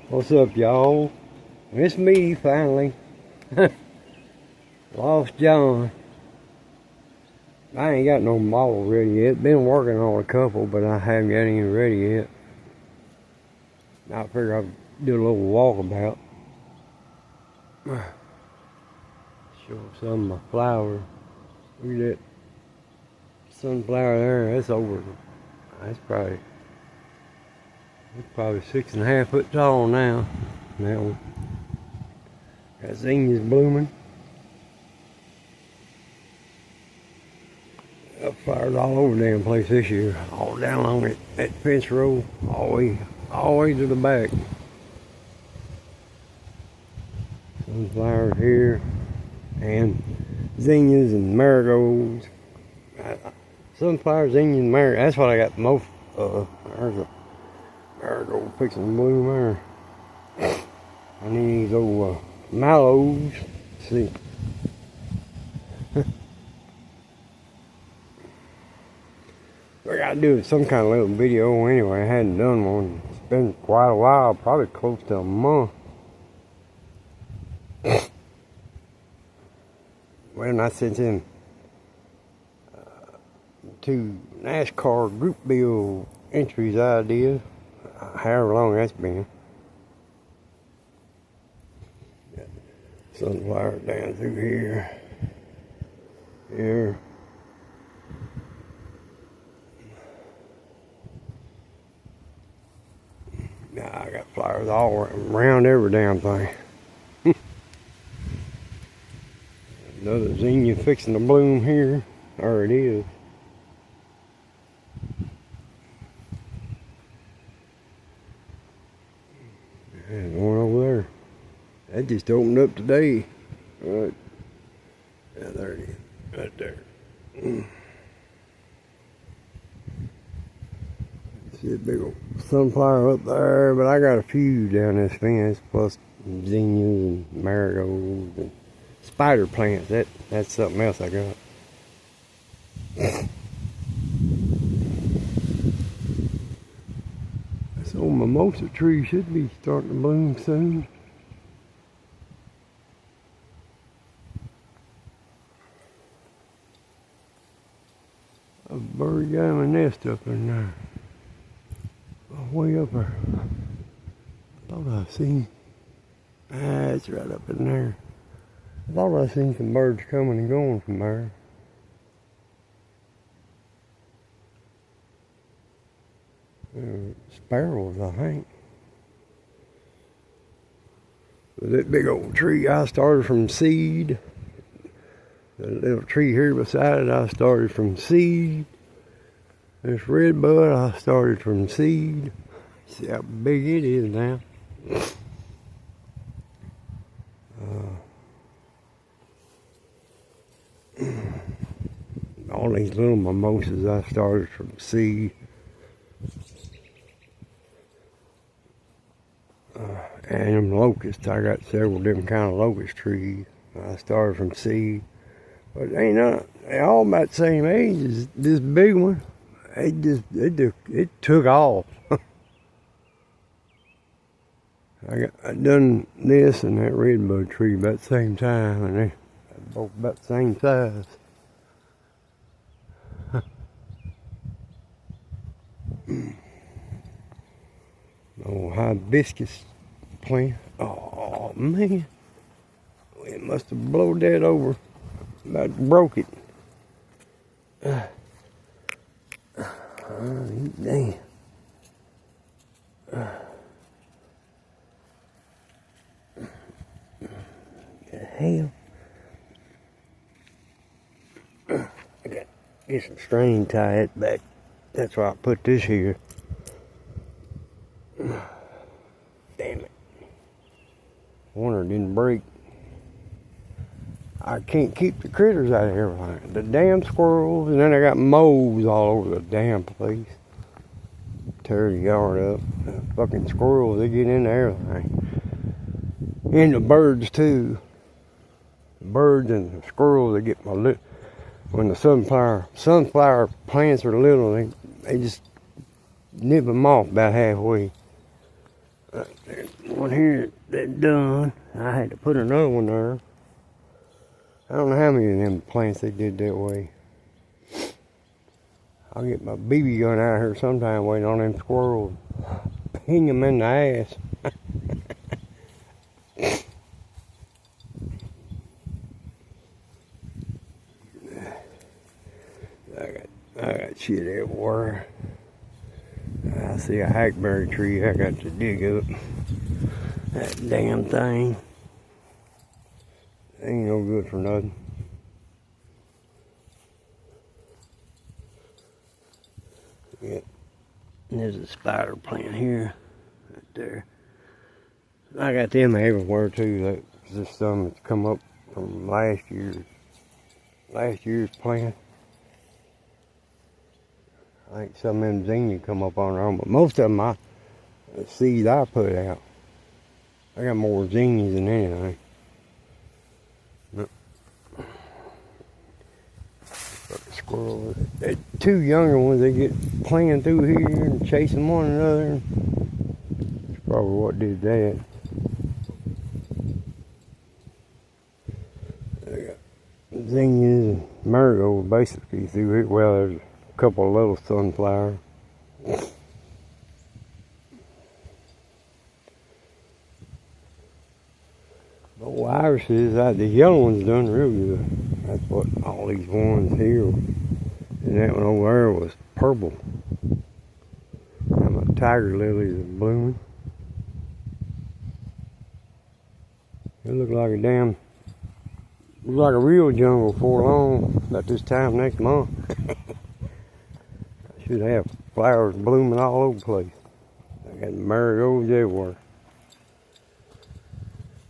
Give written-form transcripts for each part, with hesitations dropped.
What's up, y'all? It's me, finally. Lost John. I ain't got no model ready yet. Been working on a couple, but I haven't got any ready yet. I figure I'll do a little walkabout. Show some of my flowers. Look at that sunflower there. That's over. That's probably 6.5 foot tall now. Now got zinnias blooming. Got flowers all over the damn place this year. All down along that fence row, all the way to the back. Sunflowers here, and zinnias and marigolds. Sunflowers, zinnias, and marigolds. That's what I got most of. There's a marigold fixing to bloom there. I need these old mallows. Let's see. I gotta do some kind of little video anyway. I hadn't done one. It's been quite a while, probably close to a month. When I sent in 2 NASCAR group bill entries I did, however long that's been. Sunflowers down through here. Here. Nah, I got flowers all around every damn thing. Another zinnia fixing to bloom here. Or it is. There's one over there. That just opened up today. Right. Yeah, there it is. Right there. See a big old sunflower up there, but I got a few down this fence, plus zinnias and marigolds and spider plants. That's something else I got. This old mimosa tree should be starting to bloom soon. A bird got my nest up in there. Way up there. I thought I seen. It's right up in there. I thought I seen some birds coming and going from there. Sparrows, I think. But that big old tree, I started from seed. The little tree here beside it, I started from seed. This red bud, I started from seed. See how big it is now. All these little mimosas, I started from seed. And them locusts, I got several different kind of locust trees. I started from seed. But they all about the same age as this big one. It took off. I done this and that redbud tree about the same time, and they're both about the same size. Oh, hibiscus plant. Oh man, it must have blown that over. About broke it. Damn. The hell? I got to get some string, tie it back. That's why I put this here. Damn it. Wonder it didn't break. I can't keep the critters out of everything. The damn squirrels, and then I got moles all over the damn place. Tear the yard up. The fucking squirrels, they get into everything. And the birds too. The birds and the squirrels, they get my lip. When the sunflower plants are little, they just nip them off about halfway. There's one here that's done. I had to put another one there. I don't know how many of them plants they did that way. I'll get my BB gun out here sometime waiting on them squirrels. Ping them in the ass. I got shit everywhere. I see a hackberry tree I got to dig up. That damn thing. Ain't no good for nothing. Yep. And there's a spider plant here. Right there. I got them everywhere too. That's just some that's come up from last year's plant. I think some of them zinnias come up on their own, but most of them the seeds I put out. I got more zinnias than anything. Squirrels. The two younger ones, they get playing through here and chasing one another. That's probably what did that. They got zinnias and marigolds basically through here. Well, there's a couple of little sunflowers. But irises, the yellow one's done real good. That's what all these ones here. And that one over there was purple. And my tiger lilies are blooming. It looked like a a real jungle before long, about this time next month. I should have flowers blooming all over the place. I got marigolds everywhere.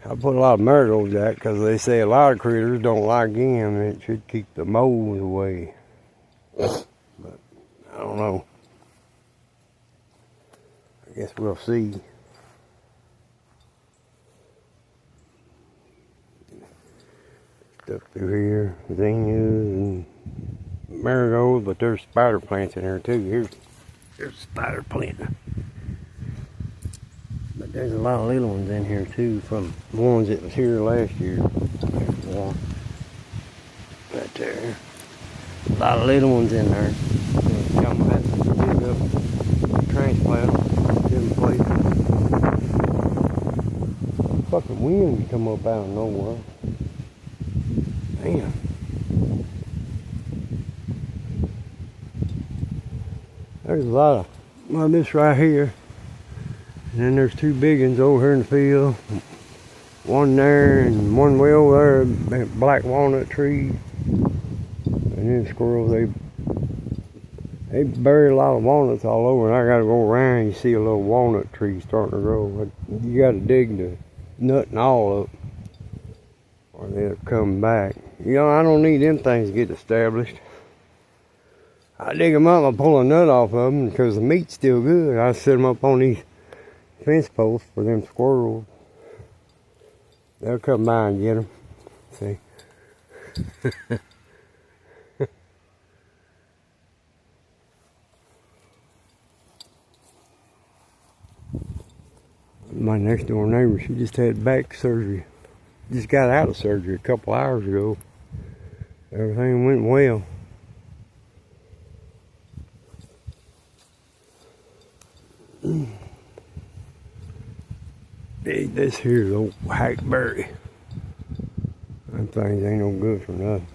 I put a lot of marigolds out because they say a lot of critters don't like them and it should keep the moles away. But I don't know. I guess we'll see. Stuff through here, zinnias and marigolds, but there's spider plants in here too. Here's a spider plant. But there's a lot of little ones in here too from the ones that was here last year. There's one right there. A lot of little ones in there. I'm gonna have to dig up, transplant them, different places. Fucking wind come up out of nowhere. Damn. There's a lot of this right here. And then there's two big ones over here in the field. One there and one way over there, black walnut trees. And then squirrels, they bury a lot of walnuts all over, and I gotta go around and you see a little walnut tree starting to grow. But you gotta dig the nut and all up, or they'll come back. You know, I don't need them things to get established. I dig them up, I pull a nut off of them because the meat's still good. I set them up on these fence posts for them squirrels. They'll come by and get them. See? My next door neighbor, she just had back surgery. Just got out of surgery a couple hours ago. Everything went well. This here's old hackberry. Them things ain't no good for nothing.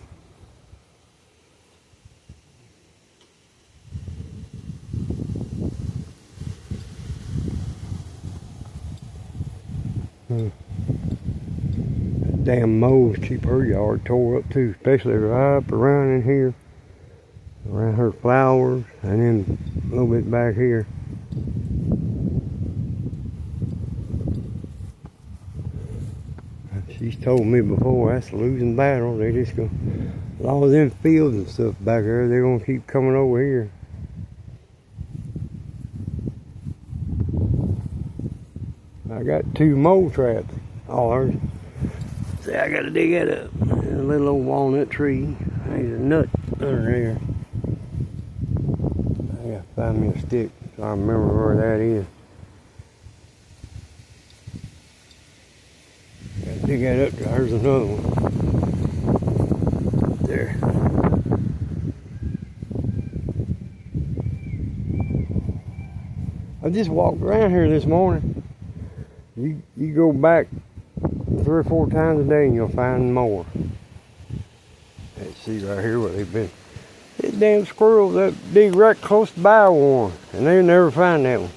That damn moles keep her yard tore up too, especially right up around in here, around her flowers, and then a little bit back here. She's told me before that's a losing battle. They just go, all of them fields and stuff back there, they're gonna keep coming over here. I got two mole traps. Oh, there's, see, I gotta dig that up. There's a little old walnut tree. There's a nut under there. I gotta find me a stick so I remember where that is. Dig that up. There's another one. There. I just walked around here this morning. You go back 3 or 4 times a day and you'll find more. Let's see right here what they've been. This damn squirrel that dig right close by one, and they'll never find that one.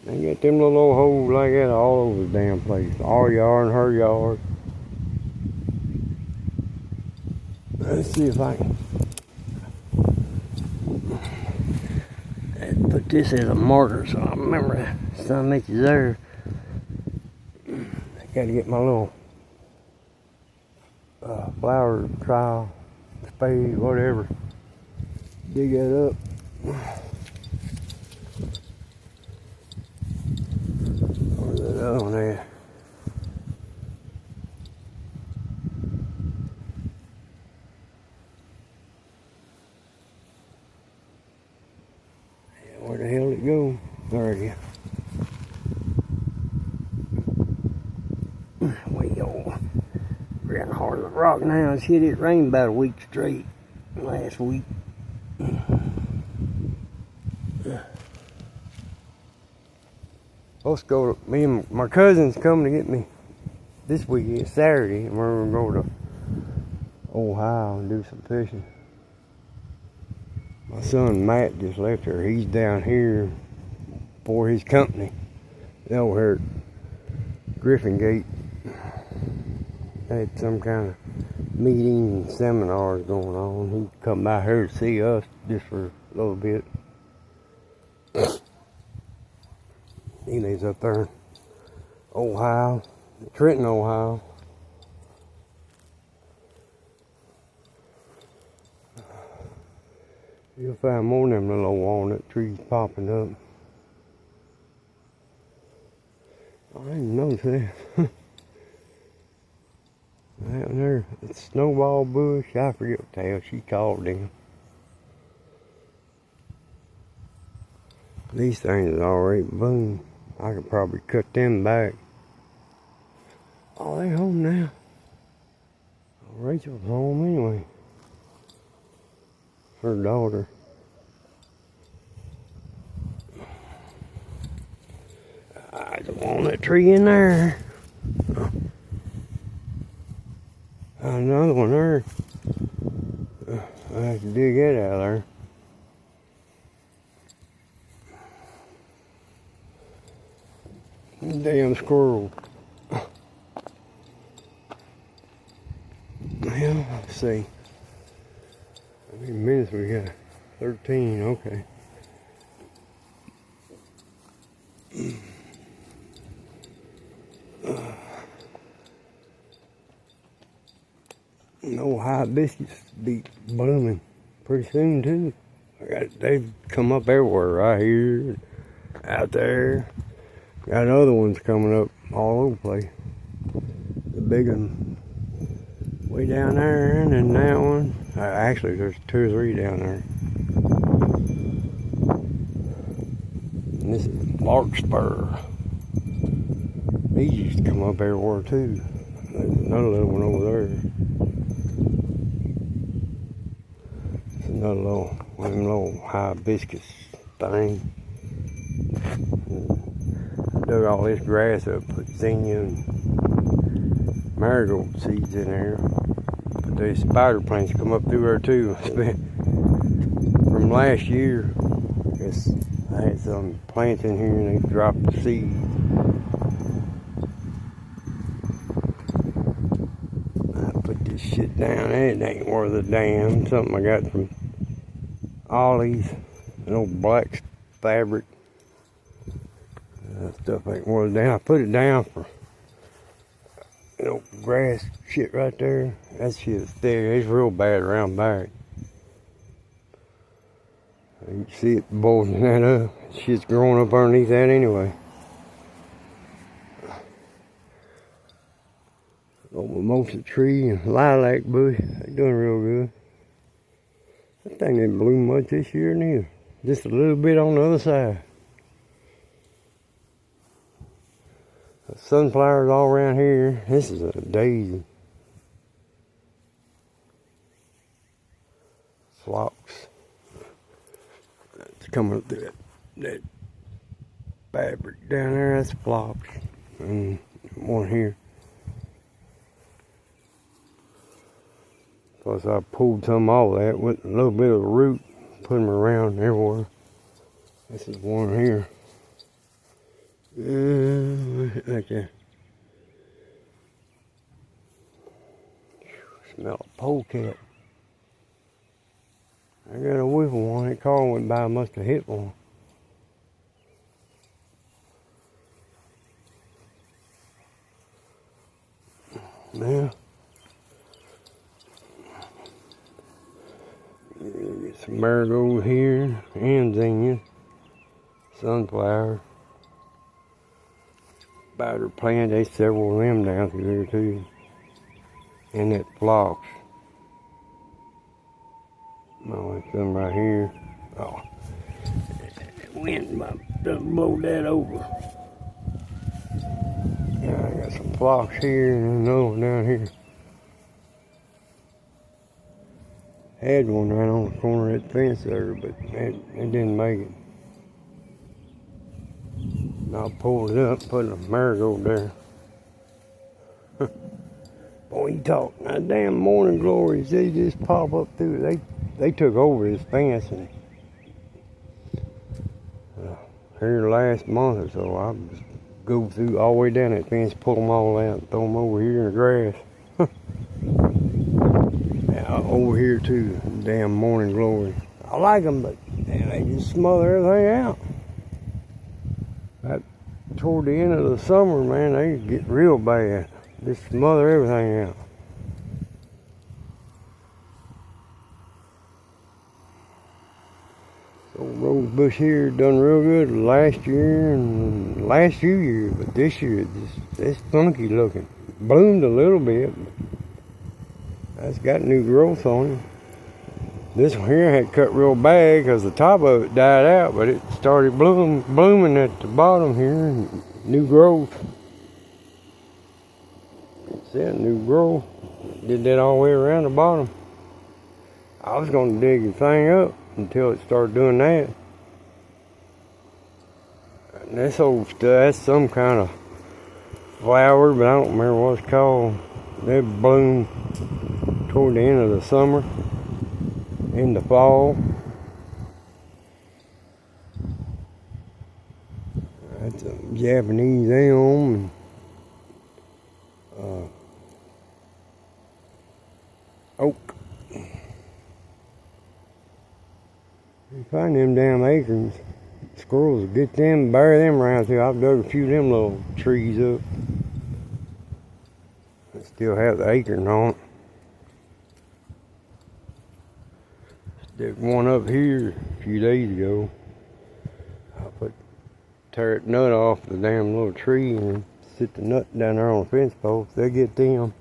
They got them little old holes like that all over the damn place. Our yard and her yard. Let's see if I can put this as a marker so I remember something makes you there. I gotta get my little flower trowel, spade, whatever. Dig that up. Where's that other one at? Where the hell did it go? There it is. Way old. We're getting hard as a rock now. Shit, it rained about a week straight last week. Let's go. Me and my cousin's coming to get me this weekend, Saturday, and we're gonna go to Ohio and do some fishing. My son Matt just left her. He's down here for his company. Over here at Griffin Gate. They had some kind of meeting and seminars going on. He'd come by here to see us just for a little bit. He lives up there in Ohio, Trenton, Ohio. You'll find more of them little walnut trees popping up. I didn't notice that. Out there, it's a snowball bush. I forget what the hell she called them. These things is already boomed. I could probably cut them back. Oh, they home now. Oh, Rachel's home anyway. Her daughter. I don't want that tree in there. Another one there. I have to dig that out of there. Damn squirrel. Well, let's see. How many minutes we got? 13, okay. No hibiscus be blooming pretty soon too. They've come up everywhere, right here, out there. Got other ones coming up all over the place. The big one way down there, and then that one. Actually, there's 2 or 3 down there. And this is larkspur. These used to come up everywhere too. There's another little one over there. It's another one of them little hibiscus thing. Dug all this grass up, put zinnia and marigold seeds in there. But these spider plants come up through there too. From last year, I had some plants in here and they dropped the seeds. I put this shit down. It ain't worth a damn. Something I got from Ollie's, an old black fabric. That stuff ain't worth a damn. I put it down for grass shit right there. That shit is thick. It's real bad around back. You can see it bulging that up. Shit's growing up underneath that anyway. Old mimosa tree and lilac bush. They're doing real good. That thing didn't bloom much this year neither. Just a little bit on the other side. Sunflowers all around here. This is a daisy. Phlox. It's coming up through that fabric down there. That's phlox. And one here. Plus I pulled some off that with a little bit of root. Put them around everywhere. This is one here. Right there. Smell a polecat. I got a whiff of one. That car went by, must have hit one. Now, get some marigold here and zinnias, sunflower, spider plant. There's several of them down through here too, and that phlox. Oh, there's some right here. Oh, the wind done blow that over. Yeah, I got some phlox here and another one down here. Had one right on the corner of that fence there, but it didn't make it. And I pulled it up, put a marigold there. Boy, you talk, that damn morning glories, they just pop up through it. They took over this fence, and here last month or so, I just go through all the way down that fence, pull them all out, and throw them over here in the grass. Over here too, damn morning glory. I like them, but man, they just smother everything out. Toward the end of the summer, man, they get real bad. Just smother everything out. Old rose bush here done real good last year and last few years, but this year it's funky looking. Bloomed a little bit. That's got new growth on it. This one here had cut real bad because the top of it died out, but it started blooming at the bottom here. New growth. It's that new growth. Did that all the way around the bottom. I was going to dig the thing up until it started doing that. And this old stuff, that's some kind of flower, but I don't remember what it's called. They bloom toward the end of the summer, in the fall. That's a Japanese elm and oak. You find them damn acorns, squirrels get them, bury them around too. I've dug a few of them little trees up. They still have the acorn on it. Did one up here a few days ago. I tear that nut off the damn little tree and sit the nut down there on the fence post. They'll get them.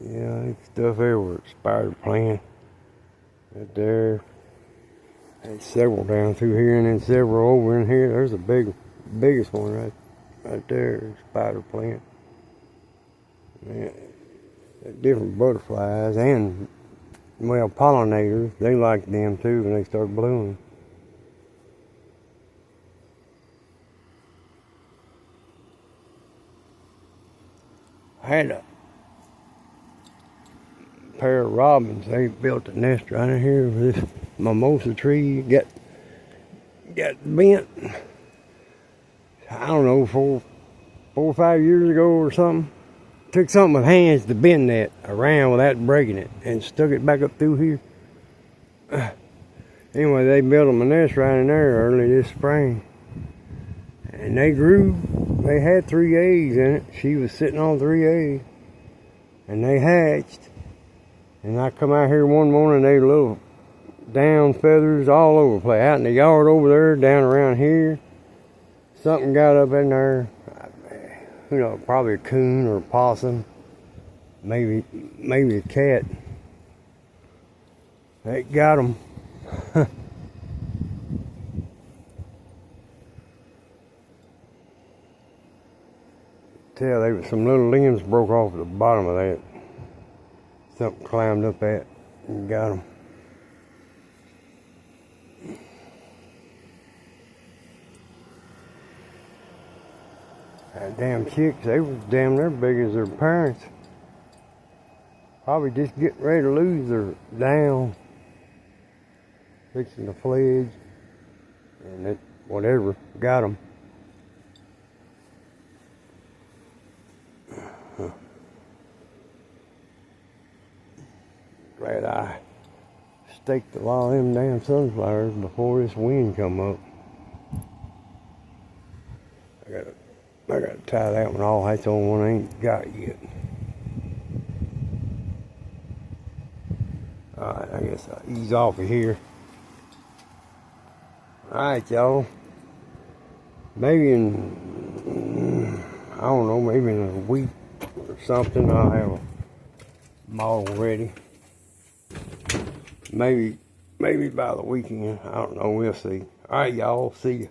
Yeah, it's stuff everywhere. Spider plant right there. There's several down through here and then several over in here. There's the biggest one right there, spider plant. Yeah, different butterflies and, well, pollinators. They like them too when they start blooming. I had a pair of robins. They built a nest right in here with this mimosa tree. Got bent, I don't know, four or 5 years ago or something. Took something with hands to bend that around without breaking it and stuck it back up through here. Anyway, they built them a nest right in there early this spring. And they grew. They had 3 eggs in it. She was sitting on 3 eggs. And they hatched. And I come out here one morning, they were little down feathers all over the place. Out in the yard over there, down around here. Something got up in there. You know, probably a coon or a possum. maybe a cat. That got them. Tell there was some little limbs broke off at the bottom of that. Something climbed up that and got them. That damn chicks, they was damn near big as their parents. Probably just getting ready to lose their down. Fixing the fledge. And it, whatever, got them. Glad I staked a lot of them damn sunflowers before this wind come up. I gotta tie that one off. That's the only one I ain't got yet. Alright, I guess I'll ease off of here. Alright, y'all. Maybe I don't know, maybe in a week or something, I'll have them all ready. Maybe by the weekend. I don't know. We'll see. Alright, y'all. See ya.